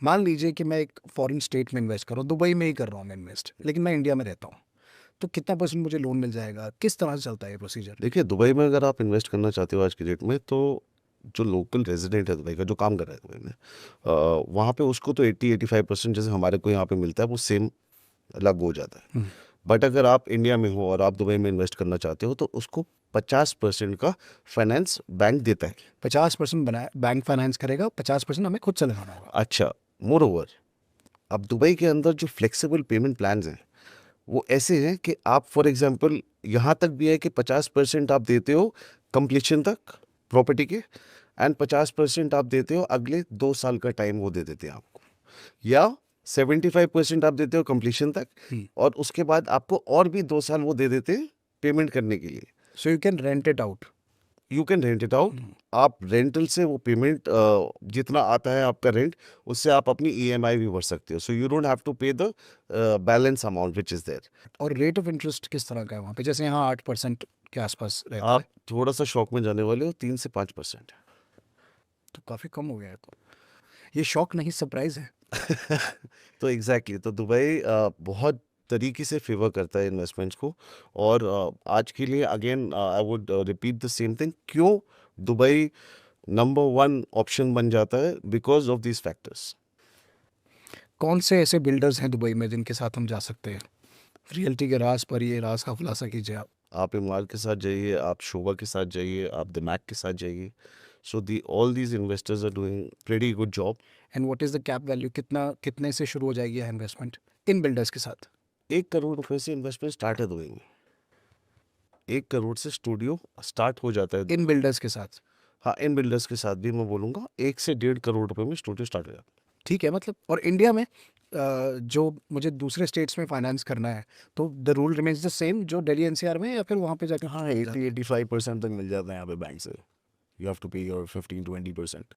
मान लीजिए कि मैं एक फॉरेन स्टेट में इन्वेस्ट कर रहा हूँ, दुबई में ही कर रहा हूँ मैं इन्वेस्ट, लेकिन मैं इंडिया में रहता हूँ, तो कितना परसेंट मुझे लोन मिल जाएगा? किस तरह से चलता है ये प्रोसीजर? देखिए, दुबई में अगर आप इन्वेस्ट करना चाहते हो आज की डेट में, तो जो लोकल रेजिडेंट है दुबई का, जो काम कर रहा है दुबई में, वहाँ पे उसको तो 80-85% जैसे हमारे को यहाँ पे मिलता है वो सेम लागू हो जाता है। हम्म, बट अगर आप इंडिया में हो और आप दुबई में इन्वेस्ट करना चाहते हो तो उसको 50% का फाइनेंस बैंक देता है। 50% बनाए बैंक फाइनेंस करेगा, 50% हमें खुद से लगाना होगा। अच्छा, मोर ओवर, अब दुबई के अंदर जो फ्लेक्सिबल पेमेंट प्लान्स हैं वो ऐसे हैं कि आप फॉर एग्जांपल यहाँ तक भी है कि 50% आप देते हो कंप्लीशन तक प्रॉपर्टी के, एंड 50% आप देते हो अगले 2 साल का टाइम वो दे देते हैं आपको, या 75% आप देते हो कंप्लीशन तक, हम्म। और उसके बाद आपको और भी 2 साल वो दे देते हैं पेमेंट करने के लिए। So you can rent it out. You can rent it out. आप रेंटल से वो पेमेंट जितना आता है आपका रेंट, उससे आप अपनी ईएमआई भी भर सकते हो, so you don't have to pay the balance amount which is there. और रेट ऑफ इंटरेस्ट किस तरह का है वहाँ पे? जैसे यहाँ 8% के आसपास रहता है, आप थोड़ा सा शॉक में जाने वाले हो, 3 से 5%। तो काफ़ी कम हो गया है। तो ये शौक नहीं, सरप्राइज है। तो एग्जैक्टली तो दुबई बहुत तरीके से फेवर करता है इन्वेस्टमेंट्स को। और आज के लिए again I would repeat the same thing, क्यों दुबई नंबर 1 ऑप्शन बन जाता है, बिकॉज ऑफ दीज फैक्टर्स। कौन से ऐसे बिल्डर्स हैं दुबई में जिनके साथ हम जा सकते हैं? रियल्टी के राज पर ये राज का खुलासा कीजिए आप। आप इमरान के साथ जाइए, आप शोभा के साथ जाइए, आप दिमाग के साथ जाइए। So the all these investors are doing pretty good job. And what is the cap value? कितने से शुरू हो जाएगी यह इन्वेस्टमेंट इन बिल्डर्स के साथ? 1 करोड़ रुपए से इन्वेस्टमेंट स्टार्ट है दुबई में। 1 करोड़ से स्टूडियो स्टार्ट हो जाता है। इन बिल्डर्स के साथ? हाँ, इन बिल्डर्स के साथ भी मैं बोलूँगा 1 से 1.5 करोड़ रुपए में स्टूडियो स्टार्ट हो जाता है। ठीक है, मतलब और इंडिया में जो मुझे दूसरे स्टेट्स में फाइनेंस करना है, तो the rule remains the same जो दिल्ली एनसीआर में है, या फिर वहाँ पे जाकर हाँ, 80-85% तक मिल जाता है यहाँ पे बैंक से। यू हैव टू पे योर 15-20%।